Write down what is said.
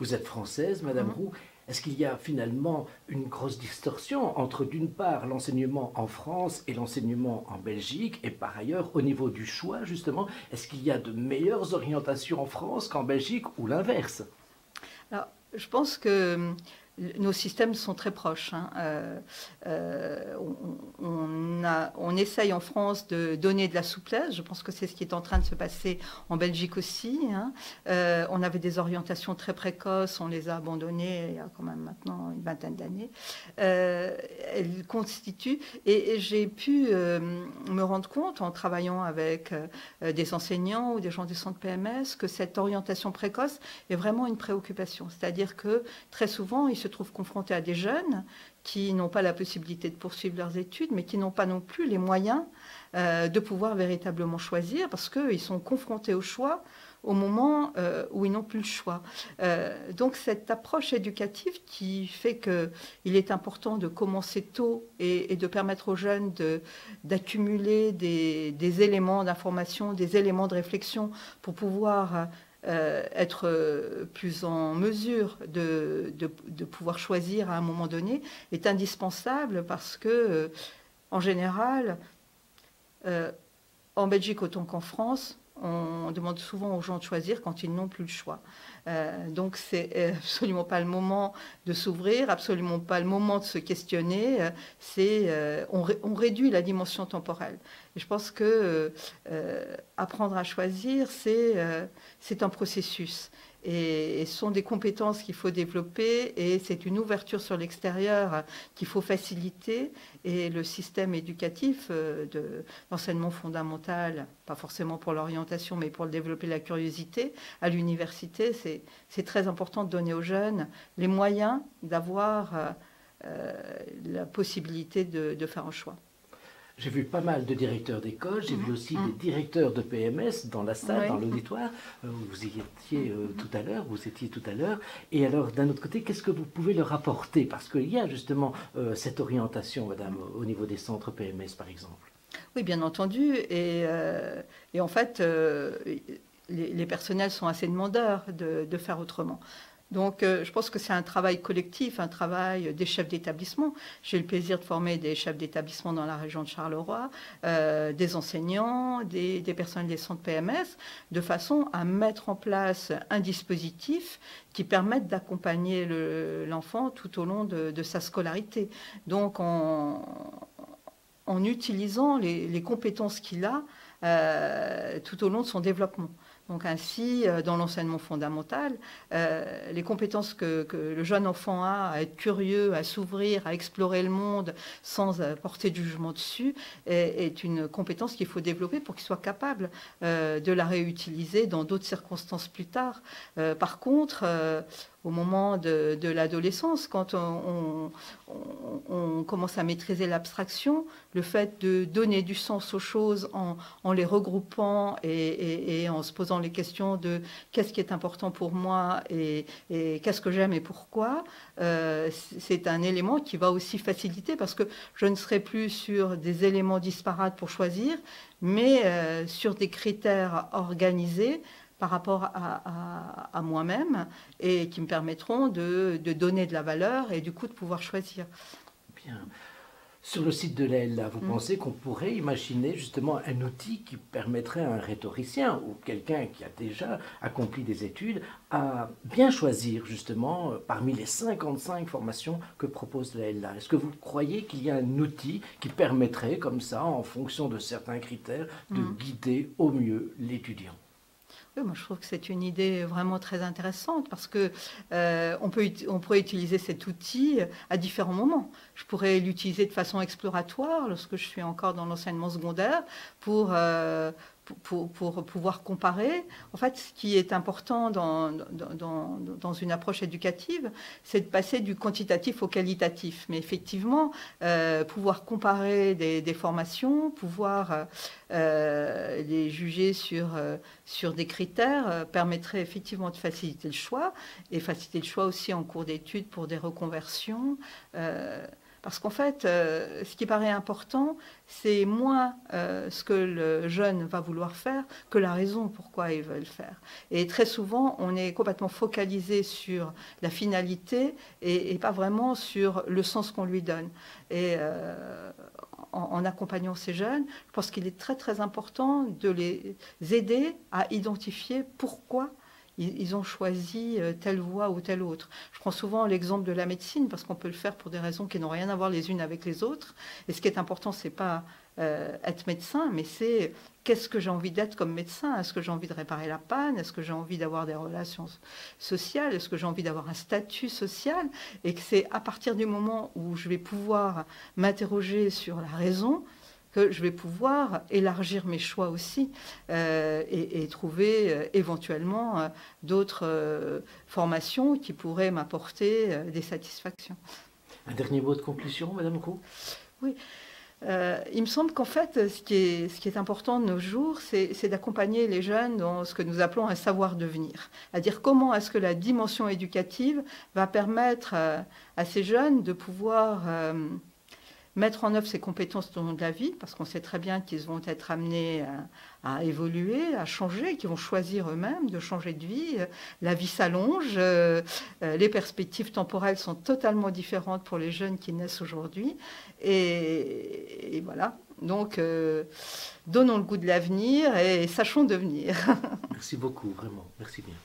Vous êtes française, Madame Roux. Est-ce qu'il y a finalement une grosse distorsion entre, d'une part, l'enseignement en France et l'enseignement en Belgique, et par ailleurs, au niveau du choix, justement, est-ce qu'il y a de meilleures orientations en France qu'en Belgique ou l'inverse? Alors, je pense que nos systèmes sont très proches. Hein. On essaye en France de donner de la souplesse. Je pense que c'est ce qui est en train de se passer en Belgique aussi. Hein. On avait des orientations très précoces, on les a abandonnées il y a quand même maintenant une vingtaine d'années. Elles constituent, et j'ai pu me rendre compte en travaillant avec des enseignants ou des gens des centres PMS que cette orientation précoce est vraiment une préoccupation. C'est-à-dire que très souvent, ils se trouvent confrontés à des jeunes qui n'ont pas la possibilité de poursuivre leurs études, mais qui n'ont pas non plus les moyens de pouvoir véritablement choisir, parce qu'ils sont confrontés au choix au moment où ils n'ont plus le choix. Donc cette approche éducative qui fait qu'il est important de commencer tôt et de permettre aux jeunes d'accumuler des éléments d'information, des éléments de réflexion pour pouvoir être plus en mesure de pouvoir choisir à un moment donné est indispensable parce que, en général, en Belgique autant qu'en France, on demande souvent aux gens de choisir quand ils n'ont plus le choix. Donc c'est absolument pas le moment de s'ouvrir, absolument pas le moment de se questionner. On réduit la dimension temporelle. Et je pense que apprendre à choisir, c'est un processus. Et ce sont des compétences qu'il faut développer et c'est une ouverture sur l'extérieur qu'il faut faciliter. Et le système éducatif de l'enseignement fondamental, pas forcément pour l'orientation, mais pour développer la curiosité, à l'université, c'est très important de donner aux jeunes les moyens d'avoir la possibilité de faire un choix. J'ai vu pas mal de directeurs d'école, j'ai vu aussi des directeurs de PMS dans la salle, dans l'auditoire. Vous y étiez tout à l'heure, vous étiez tout à l'heure. Et alors, d'un autre côté, qu'est-ce que vous pouvez leur apporter? Parce qu'il y a justement cette orientation, madame, au niveau des centres PMS, par exemple. Oui, bien entendu. Et en fait, les personnels sont assez demandeurs de faire autrement. Donc, je pense que c'est un travail collectif, un travail des chefs d'établissement. J'ai le plaisir de former des chefs d'établissement dans la région de Charleroi, des enseignants, des personnels des centres PMS, de façon à mettre en place un dispositif qui permette d'accompagner l'enfant tout au long de sa scolarité. Donc, en utilisant les compétences qu'il a tout au long de son développement. Donc ainsi, dans l'enseignement fondamental, les compétences que le jeune enfant a à être curieux, à s'ouvrir, à explorer le monde sans porter de jugement dessus, est une compétence qu'il faut développer pour qu'il soit capable de la réutiliser dans d'autres circonstances plus tard. Par contre, au moment de l'adolescence, quand on commence à maîtriser l'abstraction, le fait de donner du sens aux choses en les regroupant et en se posant les questions de qu'est-ce qui est important pour moi et qu'est-ce que j'aime et pourquoi, c'est un élément qui va aussi faciliter parce que je ne serai plus sur des éléments disparates pour choisir, mais sur des critères organisés par rapport à moi-même et qui me permettront de donner de la valeur et du coup de pouvoir choisir. Bien. Sur le site de l'ELA, vous pensez qu'on pourrait imaginer justement un outil qui permettrait à un rhétoricien ou quelqu'un qui a déjà accompli des études à bien choisir justement parmi les 55 formations que propose l'ELA? Est-ce que vous croyez qu'il y a un outil qui permettrait comme ça, en fonction de certains critères, de guider au mieux l'étudiant? Oui, moi je trouve que c'est une idée vraiment très intéressante parce que on pourrait utiliser cet outil à différents moments. Je pourrais l'utiliser de façon exploratoire lorsque je suis encore dans l'enseignement secondaire pour pouvoir comparer. En fait, ce qui est important dans une approche éducative, c'est de passer du quantitatif au qualitatif. Mais effectivement, pouvoir comparer des formations, pouvoir les juger sur des critères permettrait effectivement de faciliter le choix et faciliter le choix aussi en cours d'études pour des reconversions. Parce qu'en fait, ce qui paraît important, c'est moins ce que le jeune va vouloir faire que la raison pourquoi il veut le faire. Et très souvent, on est complètement focalisé sur la finalité et pas vraiment sur le sens qu'on lui donne. Et en accompagnant ces jeunes, je pense qu'il est très très important de les aider à identifier pourquoi ils ont choisi telle voie ou telle autre. Je prends souvent l'exemple de la médecine parce qu'on peut le faire pour des raisons qui n'ont rien à voir les unes avec les autres. Et ce qui est important, c'est pas être médecin, mais c'est qu'est-ce que j'ai envie d'être comme médecin? Est-ce que j'ai envie de réparer la panne? Est-ce que j'ai envie d'avoir des relations sociales? Est-ce que j'ai envie d'avoir un statut social? Et que c'est à partir du moment où je vais pouvoir m'interroger sur la raison que je vais pouvoir élargir mes choix aussi et trouver éventuellement d'autres formations qui pourraient m'apporter des satisfactions. Un dernier mot de conclusion, Madame Roux? Oui. Il me semble qu'en fait, ce qui est important de nos jours, c'est d'accompagner les jeunes dans ce que nous appelons un savoir-devenir. C'est-à-dire comment est-ce que la dimension éducative va permettre à ces jeunes de pouvoir mettre en œuvre ces compétences tout au long de la vie, parce qu'on sait très bien qu'ils vont être amenés à évoluer, à changer, qu'ils vont choisir eux-mêmes de changer de vie. La vie s'allonge, les perspectives temporelles sont totalement différentes pour les jeunes qui naissent aujourd'hui. Et voilà, donc donnons le goût de l'avenir et sachons devenir. Merci beaucoup, vraiment. Merci bien.